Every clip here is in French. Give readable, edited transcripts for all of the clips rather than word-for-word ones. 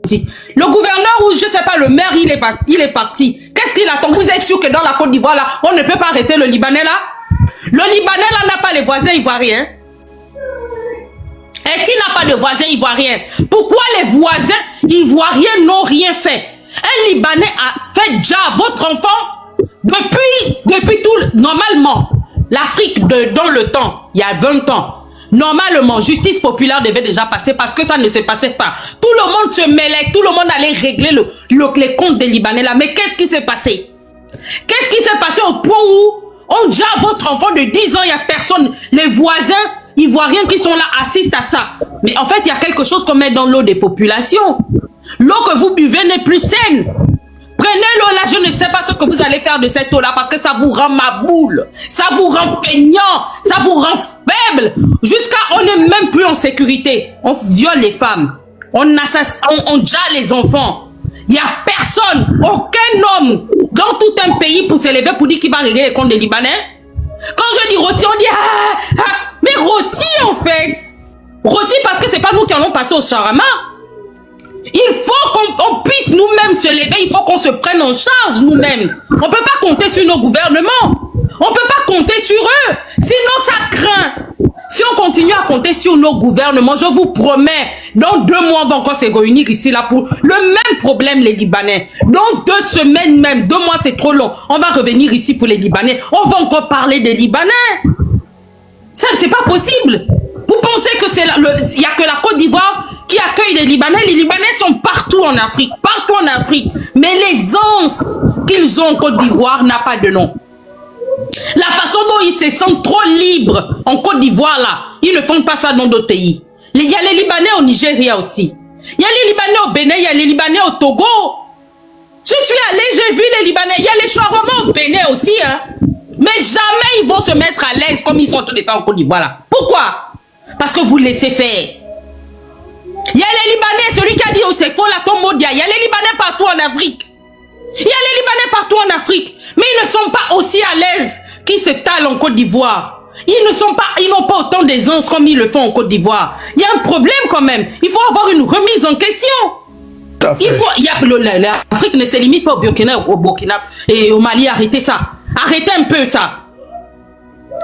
Le gouverneur ou je sais pas, le maire, il est parti. Qu'est-ce qu'il attend? Vous êtes sûr que dans la Côte d'Ivoire, là, on ne peut pas arrêter le Libanais, là? Le Libanais, là, n'a pas les voisins ivoiriens. Est-ce qu'il n'a pas de voisins ivoiriens? Pourquoi les voisins ivoiriens n'ont rien fait? Un Libanais a fait déjà votre enfant depuis tout... Normalement, l'Afrique dans le temps, il y a 20 ans, normalement, justice populaire devait déjà passer parce que ça ne se passait pas. Tout le monde se mêlait, tout le monde allait régler les comptes des Libanais là. Mais qu'est-ce qui s'est passé? Qu'est-ce qui s'est passé au point où on dit à votre enfant de 10 ans, il n'y a personne, les voisins ivoiriens qui sont là assistent à ça. Mais en fait, il y a quelque chose qu'on met dans l'eau des populations. L'eau que vous buvez n'est plus saine. Prenez l'eau là, je ne sais pas ce que vous allez faire de cette eau là parce que ça vous rend maboule, ça vous rend feignant, ça vous rend faible. Jusqu'à on n'est même plus en sécurité. On viole les femmes, on assassine, on gère les enfants. Il n'y a personne, aucun homme dans tout un pays pour s'élever pour dire qu'il va régler les comptes des Libanais. Quand je dis rôti, on dit mais rôti en fait. Rôti parce que c'est pas nous qui allons passer au charama. Il faut qu'on puisse nous-mêmes se lever, il faut qu'on se prenne en charge nous-mêmes. On ne peut pas compter sur nos gouvernements. On ne peut pas compter sur eux. Sinon, ça craint. Si on continue à compter sur nos gouvernements, je vous promets, dans 2 mois, on va encore se réunir ici là pour le même problème, les Libanais. Dans 2 semaines même, 2 mois c'est trop long. On va revenir ici pour les Libanais. On va encore parler des Libanais. Ça, c'est pas possible. Vous pensez que c'est il n'y a que la Côte d'Ivoire qui accueille les Libanais? Les Libanais sont partout en Afrique, partout en Afrique. Mais l'aisance qu'ils ont en Côte d'Ivoire n'a pas de nom. La façon dont ils se sentent trop libres en Côte d'Ivoire, là, ils ne font pas ça dans d'autres pays. Il y a les Libanais au Nigeria aussi. Il y a les Libanais au Bénin, il y a les Libanais au Togo. Je suis allée, j'ai vu les Libanais. Il y a les Chouaroma au Bénin aussi. Hein. Mais jamais ils vont se mettre à l'aise comme ils sont tous les temps en Côte d'Ivoire. Là. Pourquoi? Parce que vous laissez faire. Il y a les Libanais, celui qui a dit oh, c'est faux la tombe mondiale. Il y a les Libanais partout en Afrique. Il y a les Libanais partout en Afrique. Mais ils ne sont pas aussi à l'aise qu'ils se talent en Côte d'Ivoire. Ils n'ont pas autant d'aisance comme ils le font en Côte d'Ivoire. Il y a un problème quand même. Il faut avoir une remise en question. L'Afrique ne se limite pas au Burkina et au Mali. Arrêtez ça. Arrêtez un peu ça.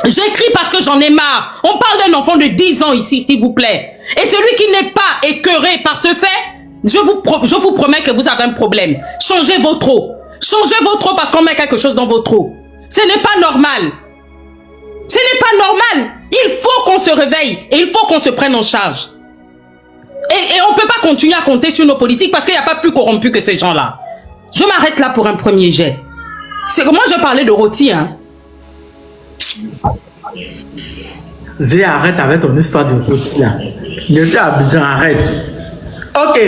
J'écris parce que j'en ai marre. On parle d'un enfant de 10 ans ici, s'il vous plaît. Et celui qui n'est pas écœuré par ce fait, je vous promets que vous avez un problème. Changez votre eau. Changez votre eau parce qu'on met quelque chose dans votre eau. Ce n'est pas normal. Ce n'est pas normal. Il faut qu'on se réveille et il faut qu'on se prenne en charge. Et on ne peut pas continuer à compter sur nos politiques parce qu'il n'y a pas plus corrompu que ces gens-là. Je m'arrête là pour un premier jet. Moi, je parlais de rôti, hein. Zé, arrête avec ton histoire de rôti, là. Je suis à Abidjan, arrête. Ok.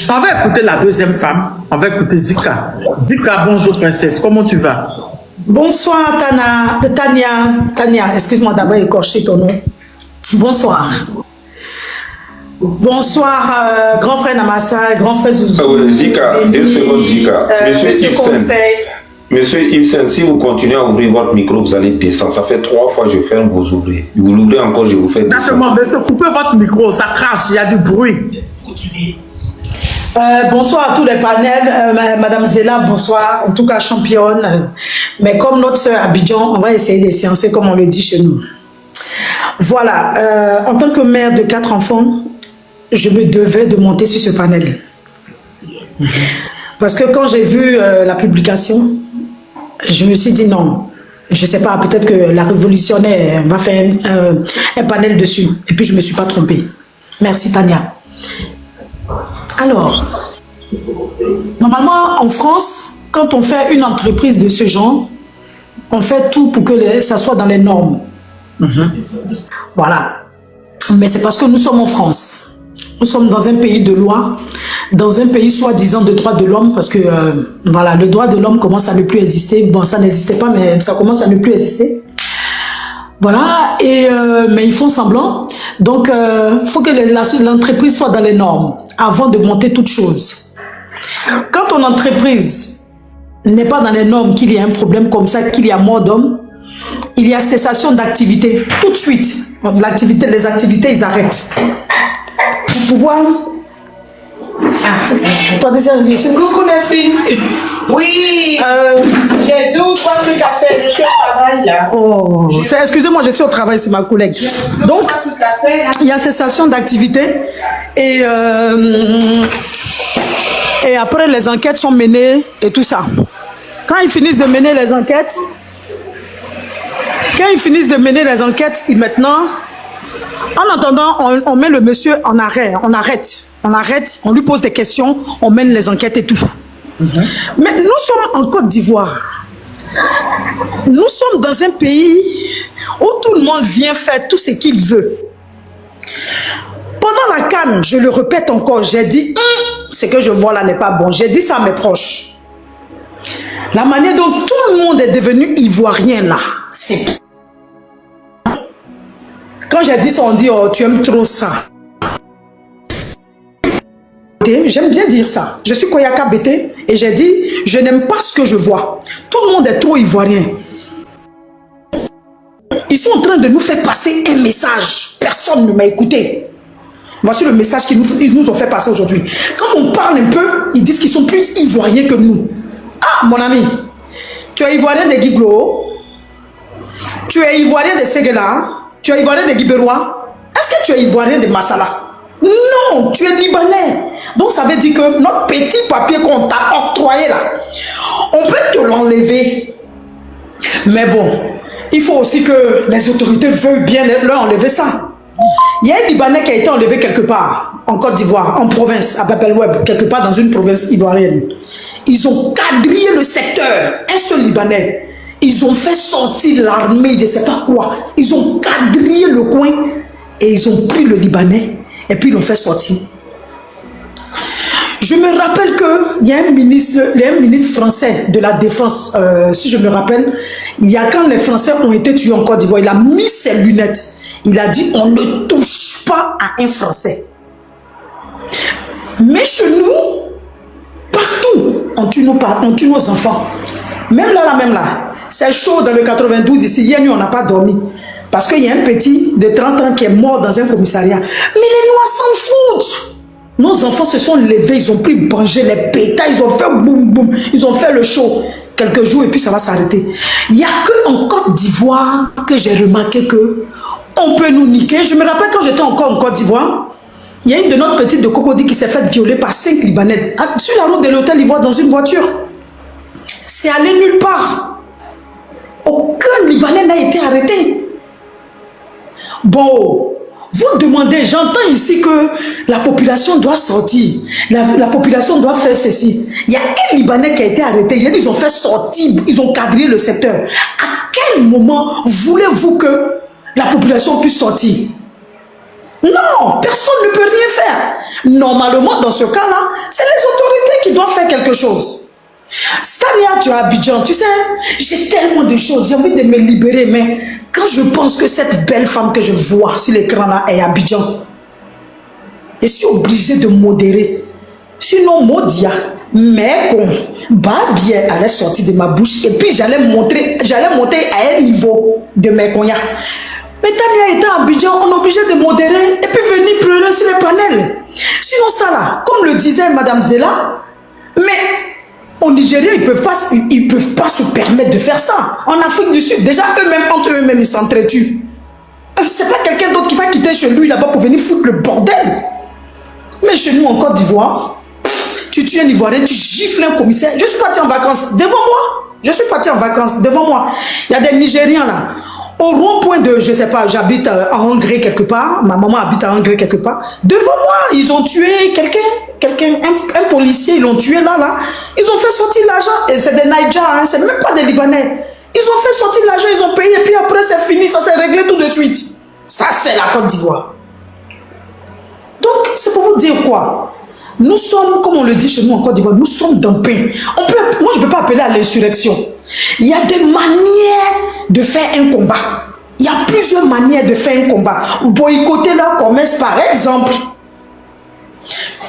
On va écouter la deuxième femme. On va écouter Zika. Zika, bonjour, princesse. Comment tu vas? Bonsoir, Tania, excuse-moi d'avoir écorché ton nom. Bonsoir. Bonsoir, grand frère Namassa, grand frère Zouzou. Ah oui, Zika, 2 secondes, Zika. Monsieur Ibsen, si vous continuez à ouvrir votre micro, vous allez descendre. Ça fait 3 fois que je ferme, vous ouvrez. Vous l'ouvrez encore, je vous fais descendre. Exactement, monsieur, coupez votre micro, ça crache, il y a du bruit. Bonsoir à tous les panels, Madame Zéla, bonsoir, en tout cas championne. Mais comme notre soeur Abidjan, on va essayer de séancer comme on le dit chez nous. Voilà, en tant que mère de 4 enfants, je me devais de monter sur ce panel. Parce que quand j'ai vu la publication, je me suis dit non, je ne sais pas, peut-être que la révolutionnaire va faire un panel dessus. Et puis je ne me suis pas trompée. Merci Tania. Alors, normalement en France, quand on fait une entreprise de ce genre, on fait tout pour que ça soit dans les normes. Voilà. Mais c'est parce que nous sommes en France. Nous sommes dans un pays de loi, dans un pays soi-disant de droits de l'homme, parce que voilà, le droit de l'homme commence à ne plus exister. Bon, ça n'existait pas, mais ça commence à ne plus exister. Voilà, mais ils font semblant. Donc, il faut que l'entreprise soit dans les normes avant de monter toute chose. Quand ton entreprise n'est pas dans les normes, qu'il y a un problème comme ça, qu'il y a mort d'homme, il y a cessation d'activité. Tout de suite, les activités, ils arrêtent. Pour pouvoir... Ah, Patricia, Coucou Nesrine. Oui, j'ai 2 ou 3 trucs à faire. Je suis au travail là. Oh, excusez-moi, je suis au travail, c'est ma collègue. Donc, il y a cessation d'activité et après les enquêtes sont menées et tout ça. Quand ils finissent de mener les enquêtes, maintenant, en attendant, on met le monsieur en arrêt, on arrête, on lui pose des questions, on mène les enquêtes et tout. Mais nous sommes en Côte d'Ivoire. Nous sommes dans un pays où tout le monde vient faire tout ce qu'il veut. Pendant la CAN, je le répète encore, j'ai dit, ce que je vois là n'est pas bon. J'ai dit ça à mes proches. La manière dont tout le monde est devenu ivoirien là, c'est... Quand j'ai dit ça, on dit, oh, tu aimes trop ça. J'aime bien dire ça. Je suis Koyaka Bété et j'ai dit, je n'aime pas ce que je vois. Tout le monde est trop ivoirien. Ils sont en train de nous faire passer un message. Personne ne m'a écouté. Voici le message qu'ils nous ont fait passer aujourd'hui. Quand on parle un peu, ils disent qu'ils sont plus ivoiriens que nous. Ah, mon ami, tu es ivoirien de Guiglo, tu es ivoirien de Séguéla, tu es ivoirien de Guibérois. Est-ce que tu es ivoirien de Massala? Non, tu es libanais. Donc ça veut dire que notre petit papier qu'on t'a octroyé là, on peut te l'enlever. Mais bon, il faut aussi que les autorités veuillent bien leur enlever ça. Il y a un Libanais qui a été enlevé quelque part, en Côte d'Ivoire, en province, à Bab el-Oued, quelque part dans une province ivoirienne. Ils ont quadrillé le secteur, un seul Libanais. Ils ont fait sortir l'armée, je ne sais pas quoi. Ils ont quadrillé le coin et ils ont pris le Libanais et puis ils l'ont fait sortir. Je me rappelle qu'il y a un ministre français de la Défense, si je me rappelle, il y a quand les Français ont été tués en Côte d'Ivoire, il a mis ses lunettes. Il a dit, on ne touche pas à un Français. Mais chez nous, partout, on tue nos enfants. Même là, c'est chaud dans le 92 ici. Hier nuit, on n'a pas dormi. Parce qu'il y a un petit de 30 ans qui est mort dans un commissariat. Mais les Noirs s'en foutent. Nos enfants se sont levés, ils ont pris Banger, les pétards, ils ont fait boum boum, ils ont fait le show. Quelques jours et puis ça va s'arrêter. Il n'y a qu'en Côte d'Ivoire que j'ai remarqué que on peut nous niquer. Je me rappelle quand j'étais encore en Côte d'Ivoire, il y a une de notre petite de Cocody qui s'est faite violer par 5 Libanais sur la route de l'hôtel Ivoire dans une voiture. C'est allé nulle part. Aucun Libanais n'a été arrêté. Bon, vous demandez, j'entends ici que la population doit sortir, la population doit faire ceci. Il y a un Libanais qui a été arrêté, ils ont fait sortir, ils ont quadrillé le secteur. À quel moment voulez-vous que la population puisse sortir? Non, personne ne peut rien faire. Normalement, dans ce cas-là, c'est les autorités qui doivent faire quelque chose. C'est-à-dire, tu es à Abidjan, tu sais, j'ai tellement de choses, j'ai envie de me libérer, mais quand je pense que cette belle femme que je vois sur l'écran là est à Abidjan, je suis obligée de modérer. Sinon, Modia, mais qu'on bah bien allait sortir de ma bouche et puis j'allais monter à un niveau de mes cognacs. Mais Tania était à Abidjan, on est obligé de modérer et puis venir pleurer sur les panels. Sinon ça là, comme le disait Madame Zela, mais au Nigeria, ils peuvent pas se permettre de faire ça. En Afrique du Sud, déjà eux-mêmes, entre eux-mêmes, ils s'entretuent. C'est pas quelqu'un d'autre qui va quitter chez lui là-bas pour venir foutre le bordel. Mais chez nous, en Côte d'Ivoire, tu tues un Ivoirien, tu gifles un commissaire. Je suis parti en vacances devant moi. Je suis parti en vacances devant moi. Il y a des Nigériens là. Au rond-point de, je sais pas, j'habite à Hongrie quelque part. Ma maman habite à Hongrie quelque part. Devant moi, ils ont tué un policier, ils l'ont tué là. Ils ont fait sortir l'argent. Et c'est des Naïdjas, hein, c'est même pas des Libanais. Ils ont fait sortir l'argent, ils ont payé, et puis après c'est fini, ça s'est réglé tout de suite. Ça, c'est la Côte d'Ivoire. Donc, c'est pour vous dire quoi? Nous sommes, comme on le dit chez nous en Côte d'Ivoire, nous sommes dans le pain. Moi, je ne peux pas appeler à l'insurrection. Il y a des manières de faire un combat. Il y a plusieurs manières de faire un combat. Boycotter leur commerce, par exemple.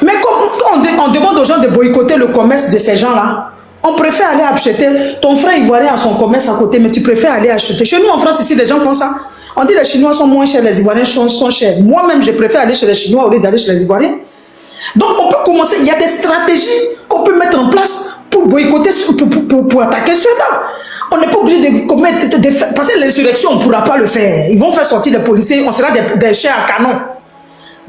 Mais quand on demande aux gens de boycotter le commerce de ces gens-là, on préfère aller acheter. Ton frère ivoirien a son commerce à côté, mais tu préfères aller acheter. Chez nous, en France, ici, les gens font ça. On dit que les Chinois sont moins chers, les Ivoiriens sont chers. Moi-même, je préfère aller chez les Chinois au lieu d'aller chez les Ivoiriens. Donc on peut commencer, il y a des stratégies qu'on peut mettre en place pour boycotter, pour attaquer ceux-là. On n'est pas obligé de commettre, parce que l'insurrection, on ne pourra pas le faire. Ils vont faire sortir les policiers, on sera des chairs à canon.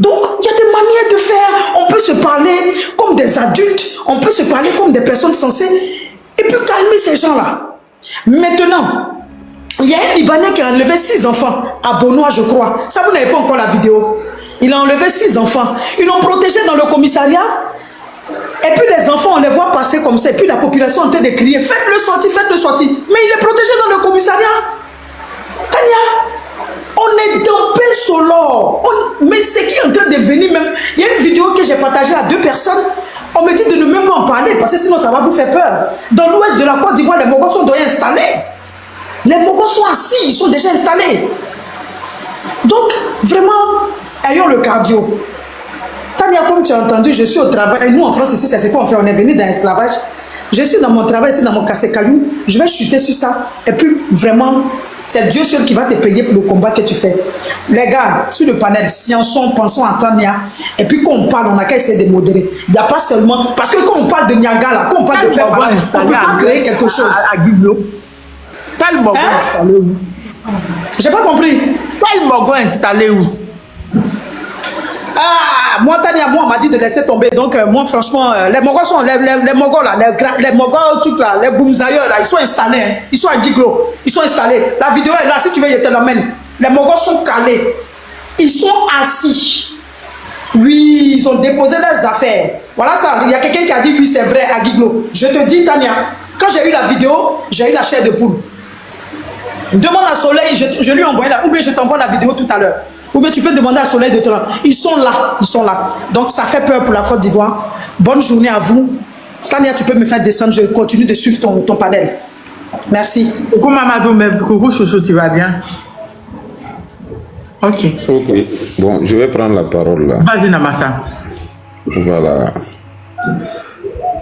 Donc, il y a des manières de faire. On peut se parler comme des adultes, on peut se parler comme des personnes sensées, et puis calmer ces gens-là. Maintenant, il y a un Libanais qui a enlevé 6 enfants à Bonois, je crois. Ça, vous n'avez pas encore la vidéo. Il a enlevé 6 enfants. Ils l'ont protégé dans le commissariat. Et puis les enfants, on les voit passer comme ça. Et puis la population est en train de crier, faites-le sortir, faites-le sortir. Mais il est protégé dans le commissariat. Tania, on est dans paix sonore. Mais ce qui est en train de venir même, il y a une vidéo que j'ai partagée à 2 personnes. On me dit de ne même pas en parler parce que sinon ça va vous faire peur. Dans l'ouest de la Côte d'Ivoire, les Mogos sont déjà installés. Les Mogos sont assis, ils sont déjà installés. Donc, vraiment, ayons le cardio. Tania, comme tu as entendu, je suis au travail. Nous, en France, ici, c'est quoi on fait? On est venu dans l'esclavage. Je suis dans mon travail, ici, dans mon casse-caillou. Je vais chuter sur ça. Et puis, vraiment, c'est Dieu seul qui va te payer pour le combat que tu fais. Les gars, sur le panel, sciençons, pensons à Tania. Et puis, quand on parle, on n'a qu'à essayer de modérer. Il n'y a pas seulement... Parce que quand on parle de Niaga, là, quand on parle de faire parler, on ne peut pas créer quelque chose. À Guiglo. Quel Mogo installé où? J'ai pas compris. Quel Mogo installé où? Ah, moi, Tania, moi, on m'a dit de laisser tomber. Donc, moi, franchement, les Mogos sont, les Mogos là, les Mogos, tout là, les Boumzailleurs là, ils sont installés. Hein. Ils sont à Diglo. Ils sont installés. La vidéo est là, si tu veux, je te l'emmène. Les Mogos sont calés. Ils sont assis. Oui, ils ont déposé leurs affaires. Voilà ça. Il y a quelqu'un qui a dit, oui, c'est vrai, à Diglo. Je te dis, Tania, quand j'ai eu la vidéo, j'ai eu la chair de poule. Demande à Soleil, je lui ai envoyé là. Ou bien je t'envoie la vidéo tout à l'heure. Ou bien tu peux demander à Soleil de te rendre. Ils sont là, ils sont là. Donc ça fait peur pour la Côte d'Ivoire. Bonne journée à vous. Tania, tu peux me faire descendre, je continue de suivre ton panel. Merci. Coucou Mamadou, mais coucou Chouchou, tu vas bien? Ok. Ok, bon, je vais prendre la parole là. Vas-y Namassa. Voilà.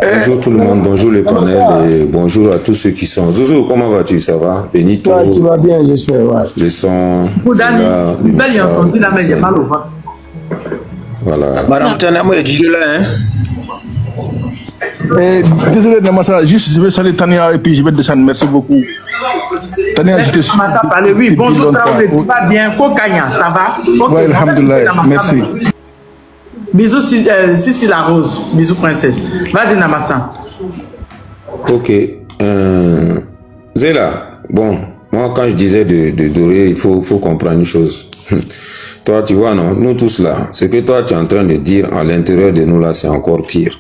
Bonjour tout le monde, bonjour le panel et bonjour à tous ceux qui sont. Zouzou, comment vas-tu? Ça va? Benito. Ouais, tu vas bien, j'espère, ouais. Le son. Voilà. Madame Tana, moi, je suis là, hein. Désolé, Namassa, juste je vais saluer Tania et puis je vais descendre. Merci beaucoup. Tania, je te suis. Oui, bonjour Traoré, tu vas bien? Kokanya, ça va? Oui, alhamdoulilah, merci. Bisous Sissi la Rose, bisous princesse. Vas-y Namassa. Ok. Zéla, bon, moi quand je disais de dorer, il faut comprendre une chose. Toi, tu vois, non, nous tous là, ce que toi tu es en train de dire à l'intérieur de nous là, c'est encore pire.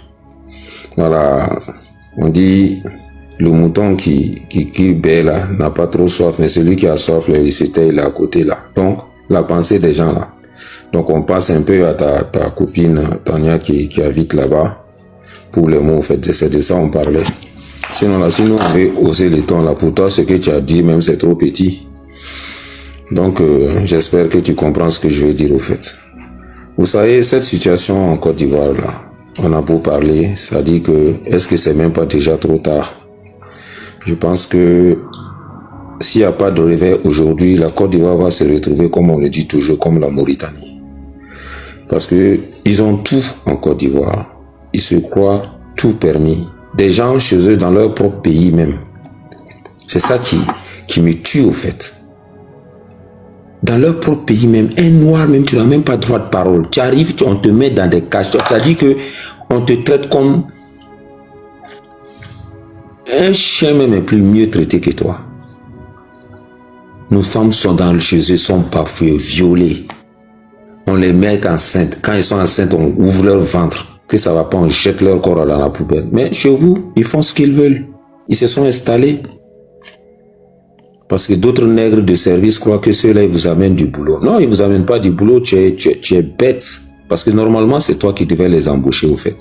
Voilà, on dit le mouton qui bête là n'a pas trop soif, mais celui qui a soif, là, il est à côté là. Donc, la pensée des gens là. Donc, on passe un peu à ta copine Tania qui habite là-bas pour les mots, en fait, c'est de ça on parlait. Sinon, on veut oser les tons là. Pour toi, ce que tu as dit, même c'est trop petit. Donc, j'espère que tu comprends ce que je veux dire au fait. Vous savez, cette situation en Côte d'Ivoire là, on a beau parler, ça dit que est-ce que c'est même pas déjà trop tard? Je pense que s'il n'y a pas de réveil aujourd'hui, la Côte d'Ivoire va se retrouver, comme on le dit toujours, comme la Mauritanie. Parce que ils ont tout en Côte d'Ivoire. Ils se croient tout permis. Des gens chez eux, dans leur propre pays même. C'est ça qui me tue au fait. Dans leur propre pays même, un noir même, tu n'as même pas droit de parole. Tu arrives, on te met dans des cages. C'est-à-dire que on te traite comme un chien même est plus mieux traité que toi. Nos femmes sont chez eux, sont bafouées, violées. On les met enceintes. Quand ils sont enceintes, on ouvre leur ventre. Que ça va pas, on jette leur corps dans la poubelle. Mais chez vous, ils font ce qu'ils veulent. Ils se sont installés. Parce que d'autres nègres de service croient que ceux-là, ils vous amènent du boulot. Non, ils vous amènent pas du boulot, tu es bête. Parce que normalement, c'est toi qui devais les embaucher, au fait.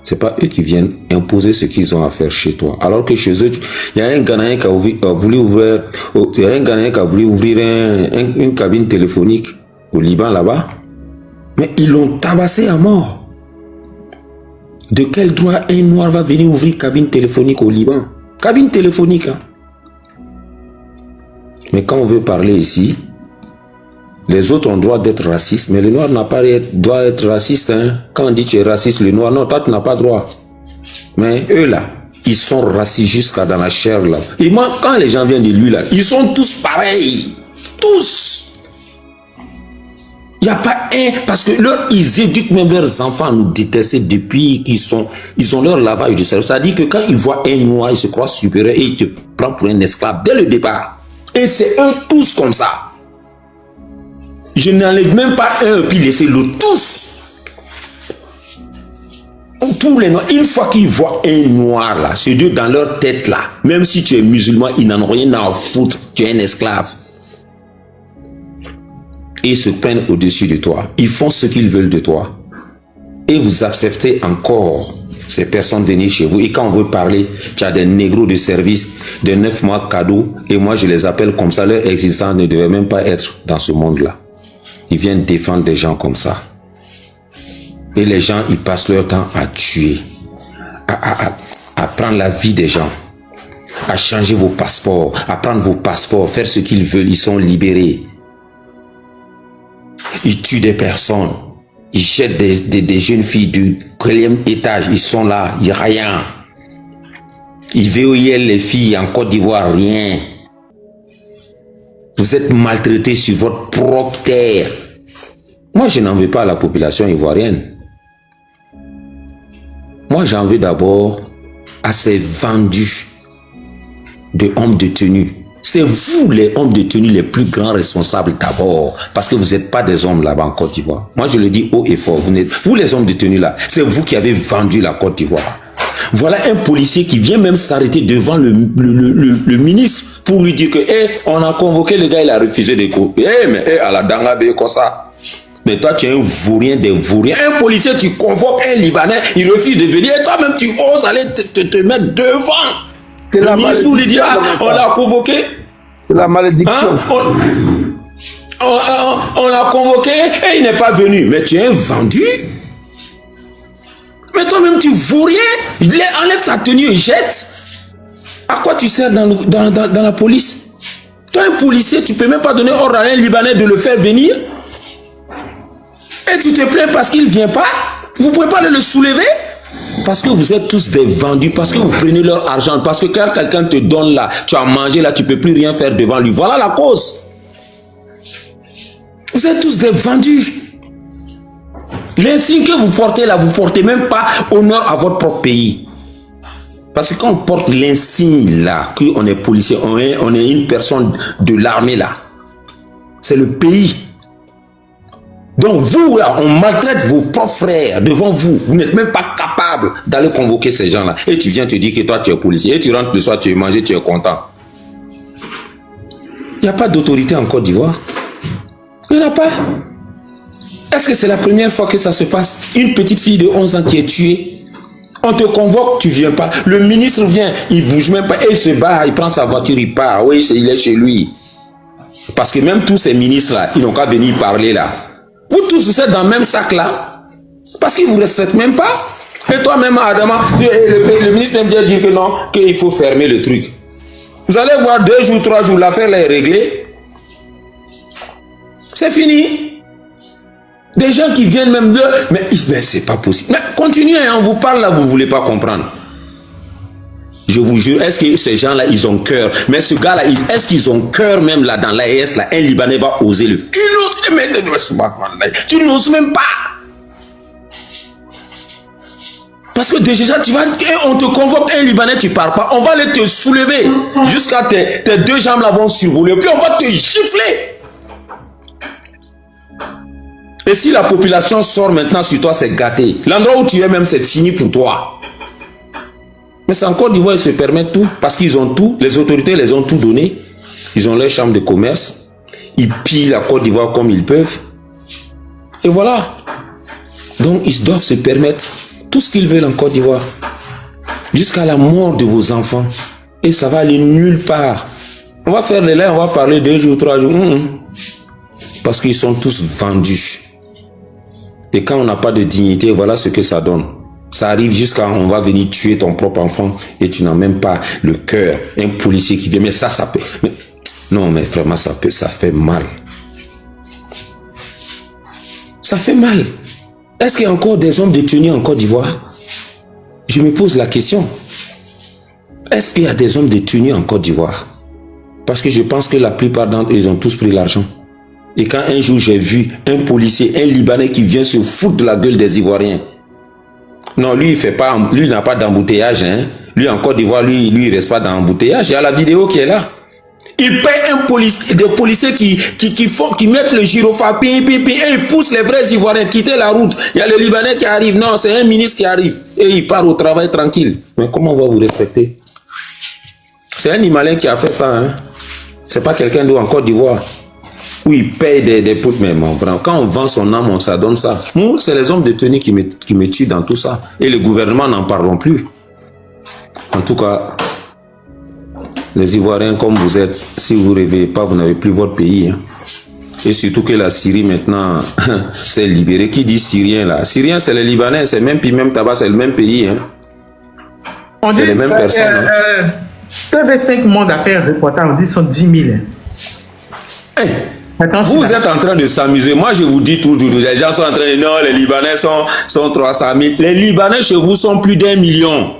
C'est pas eux qui viennent imposer ce qu'ils ont à faire chez toi. Alors que chez eux, il y a un Ghanéen qui a voulu ouvrir une cabine téléphonique au Liban là-bas. Mais ils l'ont tabassé à mort. De quel droit un noir va venir ouvrir cabine téléphonique au Liban? Cabine téléphonique, hein. Mais quand on veut parler ici, Les autres ont droit d'être racistes, mais le noir n'a pas droit d'être raciste. Hein. Quand on dit tu es raciste, le noir, non, toi tu n'as pas droit. Mais eux là, ils sont racistes jusqu'à dans la chair là. Et moi, quand les gens viennent de lui là, ils sont tous pareils. Tous. Il n'y a pas un, parce que ils éduquent même leurs enfants à nous détester depuis ils ont leur lavage de cerveau. Ça dit que quand ils voient un noir, ils se croient supérieurs et ils te prennent pour un esclave dès le départ. Et c'est eux tous comme ça. Je n'enlève même pas un et puis laisser l'autre. Tous. Tous les noirs, une fois qu'ils voient un noir là, c'est Dieu dans leur tête là, même si tu es musulman, ils n'en ont rien à foutre, tu es un esclave. Et ils se prennent au-dessus de toi. Ils font ce qu'ils veulent de toi. Et vous acceptez encore ces personnes venir chez vous. Et quand on veut parler, tu as des négros de service de 9 mois cadeaux. Et moi, je les appelle comme ça. Leur existence ne devait même pas être dans ce monde-là. Ils viennent défendre des gens comme ça. Et les gens, ils passent leur temps à tuer, à prendre la vie des gens, à changer vos passeports, à prendre vos passeports, faire ce qu'ils veulent. Ils sont libérés. Ils tuent des personnes. Ils jettent des jeunes filles du 4e étage. Ils sont là. Il n'y a rien. Ils VOIL les filles en Côte d'Ivoire. Rien. Vous êtes maltraités sur votre propre terre. Moi, je n'en veux pas à la population ivoirienne. Moi, j'en veux d'abord à ces vendus de hommes de tenue. C'est vous, les hommes de tenue, les plus grands responsables d'abord. Parce que vous n'êtes pas des hommes là-bas en Côte d'Ivoire. Moi, je le dis haut et fort. Vous, les hommes de tenue là, c'est vous qui avez vendu la Côte d'Ivoire. Voilà un policier qui vient même s'arrêter devant le ministre pour lui dire que, on a convoqué le gars, il a refusé de go. Mais à la Dangabé, comme ça. Mais toi, tu es un vaurien des vauriens. Un policier, tu convoques un Libanais, il refuse de venir. Et toi-même, tu oses aller te mettre devant. Le ministre nous lui dit, on l'a convoqué. C'est la malédiction. Hein? On l'a convoqué et il n'est pas venu. Mais tu es un vendu. Mais toi-même, tu vaux rien. Enlève ta tenue et jette. À quoi tu sers dans la police? Toi, un policier, tu ne peux même pas donner ordre à un Libanais de le faire venir. Et tu te plains parce qu'il ne vient pas. Vous ne pouvez pas le soulever. Parce que vous êtes tous des vendus, parce que vous prenez leur argent, parce que quand quelqu'un te donne là, tu as mangé là, tu ne peux plus rien faire devant lui. Voilà la cause. Vous êtes tous des vendus. L'insigne que vous portez là, vous ne portez même pas honneur à votre propre pays. Parce que quand on porte l'insigne là, qu'on est policier, on est une personne de l'armée là, c'est le pays. Donc vous, là, on maltraite vos propres frères devant vous. Vous n'êtes même pas capable d'aller convoquer ces gens-là. Et tu viens te dire que toi, tu es policier. Et tu rentres le soir, tu es mangé, tu es content. Il n'y a pas d'autorité en Côte d'Ivoire. Il n'y en a pas. Est-ce que c'est la première fois que ça se passe? Une petite fille de 11 ans qui est tuée. On te convoque, tu ne viens pas. Le ministre vient, il ne bouge même pas. Et il se bat, il prend sa voiture, il part. Oui, il est chez lui. Parce que même tous ces ministres-là, ils n'ont qu'à venir parler là. Vous tous, vous êtes dans le même sac là. Parce qu'ils ne vous respectent même pas. Et toi-même, Adama, le ministre même dit que non, qu'il faut fermer le truc. Vous allez voir 2 jours, 3 jours, l'affaire est réglée. C'est fini. Des gens qui viennent même de... Mais c'est pas possible. Mais continuez, on vous parle là, vous ne voulez pas comprendre. Je vous jure, est-ce que ces gens-là, ils ont cœur? Mais ce gars-là, est-ce qu'ils ont cœur même là, dans l'AES, là, un Libanais va oser le... Tu n'oses même pas. Parce que déjà, on te convoque un Libanais, tu ne pars pas. On va aller te soulever jusqu'à tes 2 jambes là vont survoler. Puis on va te gifler. Et si la population sort maintenant sur toi, c'est gâté. L'endroit où tu es même, c'est fini pour toi. Mais c'est en Côte d'Ivoire, ils se permettent tout. Parce qu'ils ont tout. Les autorités les ont tout donné. Ils ont leur chambre de commerce. Ils pillent la Côte d'Ivoire comme ils peuvent. Et voilà. Donc, ils doivent se permettre tout ce qu'ils veulent en Côte d'Ivoire. Jusqu'à la mort de vos enfants. Et ça va aller nulle part. On va faire les laits, on va parler 2 jours, 3 jours. Parce qu'ils sont tous vendus. Et quand on n'a pas de dignité, voilà ce que ça donne. Ça arrive jusqu'à on va venir tuer ton propre enfant et tu n'as même pas le cœur. Un policier qui vient, mais ça peut... Mais, non, mais vraiment, ça fait mal. Ça fait mal. Est-ce qu'il y a encore des hommes détenus en Côte d'Ivoire? Je me pose la question. Est-ce qu'il y a des hommes détenus en Côte d'Ivoire? Parce que je pense que la plupart d'entre eux, ils ont tous pris l'argent. Et quand un jour j'ai vu un policier, un Libanais qui vient se foutre de la gueule des Ivoiriens. Non, lui, il n'a pas d'embouteillage. Hein. Lui, en Côte d'Ivoire, lui, il reste pas dans l'embouteillage. Il y a la vidéo qui est là. Il paie des policiers qui mettent le gyrophare, et ils poussent les vrais Ivoiriens quitter la route. Il y a le Libanais qui arrive. Non, c'est un ministre qui arrive. Et il part au travail tranquille. Mais comment on va vous respecter? C'est un Libanais qui a fait ça. Hein. C'est pas quelqu'un d'autre en Côte d'Ivoire. Où il paye des potes. Mais quand on vend son âme, on s'adonne ça. Nous, c'est les hommes détenus qui me tuent dans tout ça. Et le gouvernement n'en parlons plus. En tout cas, les Ivoiriens comme vous êtes, si vous ne réveillez pas, vous n'avez plus votre pays. Hein. Et surtout que la Syrie maintenant s'est libérée. Qui dit Syrien là? Syrien c'est les Libanais, c'est même Tabac, c'est le même pays. Hein. C'est les mêmes personnes. TV5 Monde a fait un reportage, on dit qu'ils sont 10 000. Hey, vous êtes en train de s'amuser. Moi je vous dis toujours, les gens sont en train de dire non, les Libanais sont 300 000. Les Libanais chez vous sont plus d'1 million.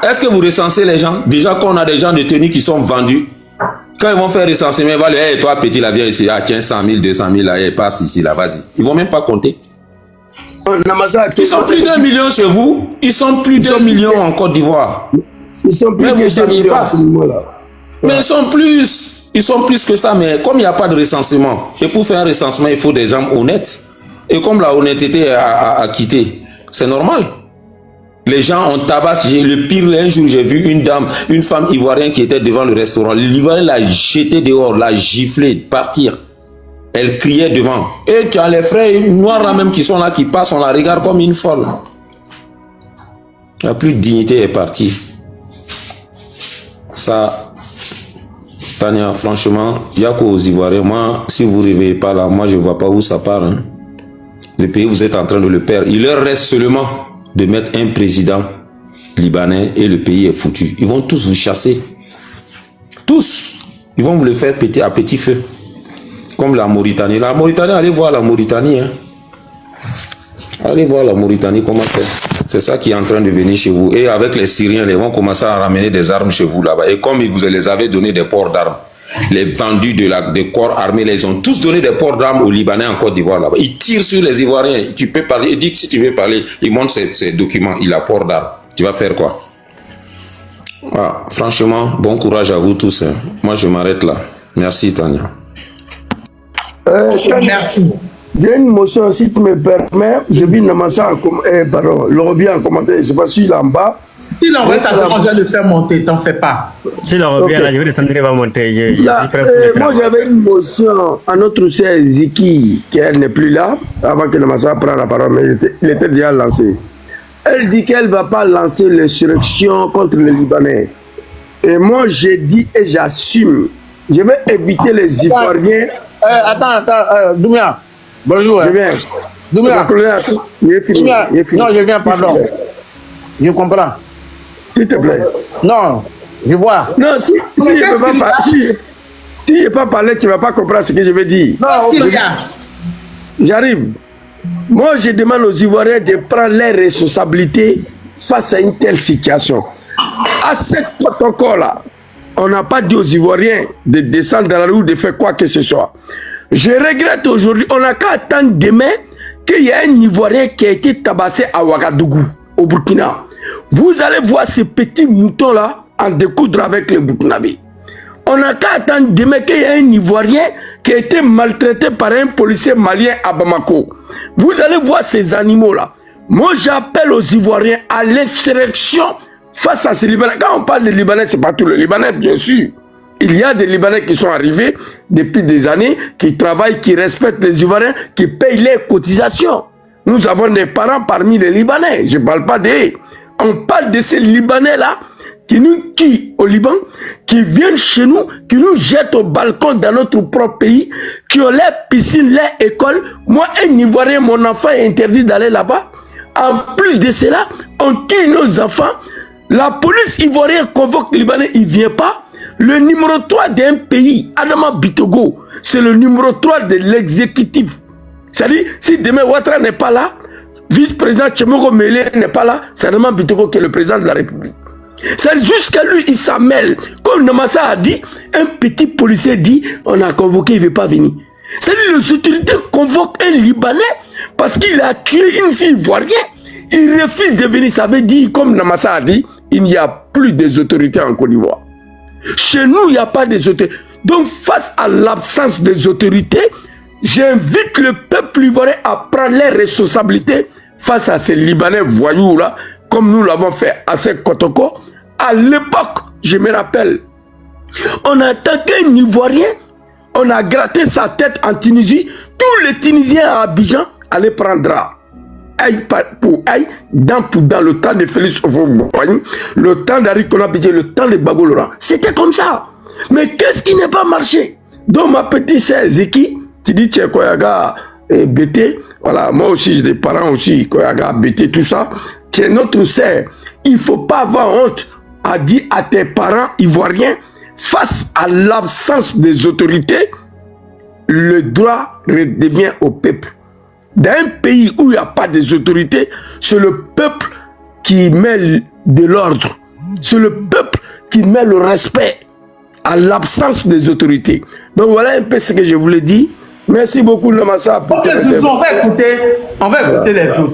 Est-ce que vous recensez les gens? Déjà qu'on a des gens détenus qui sont vendus. Quand ils vont faire recensement, ils vont dire, hey, toi petit, là, viens ici, ah, tiens, 100 000, 200 000, là, hey, passe ici, là, vas-y. Ils vont même pas compter. Ils sont plus d'1 million chez vous. Ils sont plus d'1 million en Côte d'Ivoire. Ils sont plus mais vous ne saviez pas. Mais ils sont plus que ça, mais comme il n'y a pas de recensement, et pour faire un recensement, il faut des gens honnêtes. Et comme la honnêteté a quitté, c'est normal. Les gens ont tabassé. Le pire, un jour, j'ai vu une femme ivoirienne qui était devant le restaurant. L'Ivoirien l'a jeté dehors, l'a giflé, partir. Elle criait devant. Et tu as les frères noirs là même qui sont là, qui passent, on la regarde comme une folle. La plus de dignité est partie. Ça, Tania, franchement, il n'y a qu'aux Ivoiriens. Moi, si vous ne réveillez pas là, moi je ne vois pas où ça part. Hein. Le pays, vous êtes en train de le perdre. Il leur reste seulement de mettre un président libanais et le pays est foutu. Ils vont tous vous chasser. Tous. Ils vont vous le faire péter à petit feu. Comme la Mauritanie. La Mauritanie, allez voir la Mauritanie. Hein. Allez voir la Mauritanie, comment c'est. C'est ça qui est en train de venir chez vous. Et avec les Syriens, ils vont commencer à ramener des armes chez vous là-bas. Et comme vous les avez donné des ports d'armes, les vendus des corps armés, ils ont tous donné des ports d'armes aux Libanais en Côte d'Ivoire là-bas. Ils tirent sur les Ivoiriens. Tu peux parler. Il dit que si tu veux parler, il montre ses documents. Il a port d'armes. Tu vas faire quoi? Ah, franchement, bon courage à vous tous. Hein. Moi, je m'arrête là. Merci, Tania. Merci. J'ai une motion, si tu me permets. Je vis Namassa Lorobia en commentaire. Je ne sais pas s'il est en bas. Si l'envoie, ça demande de le faire monter, t'en fais pas. Si Lorobia, là, je vais descendre, il va monter. Moi, j'avais une motion à notre sœur Ziki, qu'elle n'est plus là, avant que Namassa prenne la parole, mais il était déjà lancé. Elle dit qu'elle ne va pas lancer l'insurrection contre les Libanais. Et moi, j'ai dit et j'assume. Je vais éviter les Ivoiriens. Attends, Doumia. Bonjour. Je viens. Doumia. Il est fini. Non, je viens, pardon. Je comprends. S'il te plaît. Non, je vois. Non, si je ne peux pas parler, si je ne peux pas parler, tu ne vas pas comprendre ce que je veux dire. Non, j'arrive. Moi, je demande aux Ivoiriens de prendre leurs responsabilités face à une telle situation. À cette protocole-là, on n'a pas dit aux Ivoiriens de descendre dans la rue, de faire quoi que ce soit. Je regrette aujourd'hui, on n'a qu'à attendre demain qu'il y ait un Ivoirien qui a été tabassé à Ouagadougou, au Burkina. Vous allez voir ces petits moutons-là en découdre avec les Burkinabés. On n'a qu'à attendre demain qu'il y ait un Ivoirien qui a été maltraité par un policier malien à Bamako. Vous allez voir ces animaux-là. Moi, j'appelle aux Ivoiriens à l'insurrection face à ces Libanais. Quand on parle des Libanais, ce n'est pas tous les Libanais, bien sûr. Il y a des Libanais qui sont arrivés depuis des années, qui travaillent, qui respectent les Ivoiriens, qui payent les cotisations. Nous avons des parents parmi les Libanais. Je ne parle pas d'eux. On parle de ces Libanais-là qui nous tuent au Liban, qui viennent chez nous, qui nous jettent au balcon dans notre propre pays, qui ont les piscines, les écoles. Moi, un Ivoirien, mon enfant est interdit d'aller là-bas. En plus de cela, on tue nos enfants. La police ivoirienne convoque les Libanais, il ne vient pas. Le numéro 3 d'un pays, Adama Bitogo, c'est le numéro 3 de l'exécutif. C'est-à-dire, si demain Ouattara n'est pas là, vice-président Tchemoko Mele n'est pas là, c'est vraiment Bitoko qui est le président de la République. C'est jusqu'à lui, il s'en mêle. Comme Namassa a dit, un petit policier dit, on a convoqué, il ne veut pas venir. C'est-à-dire, les autorités convoquent un Libanais parce qu'il a tué une fille ivoirienne. Il refuse de venir, ça veut dire, comme Namassa a dit, il n'y a plus des autorités en Côte d'Ivoire. Chez nous, il n'y a pas des autorités. Donc, face à l'absence des autorités, j'invite le peuple ivoirien à prendre les responsabilités face à ces Libanais voyous-là, comme nous l'avons fait à ces Kotoko. À l'époque, je me rappelle, on a attaqué un Ivoirien, on a gratté sa tête en Tunisie, tous les Tunisiens à Abidjan allaient prendre aïe pour aïe, dent pour dent, le temps de Félix Houphouët-Boigny, le temps d'Henri Konan Bédié, le temps de Gbagbo Laurent. C'était comme ça. Mais qu'est-ce qui n'a pas marché? Donc ma petite sœur Zeki, tu dis tu es Koyaga BT, voilà, moi aussi j'ai des parents aussi, Koyaga BT, tout ça, tu es notre sœur. Il ne faut pas avoir honte à dire à tes parents ivoiriens, face à l'absence des autorités, le droit redevient au peuple. Dans un pays où il n'y a pas des autorités, c'est le peuple qui met de l'ordre. C'est le peuple qui met le respect à l'absence des autorités. Donc voilà un peu ce que je voulais dire. Merci beaucoup, Namassa. Ok, on va écouter les autres.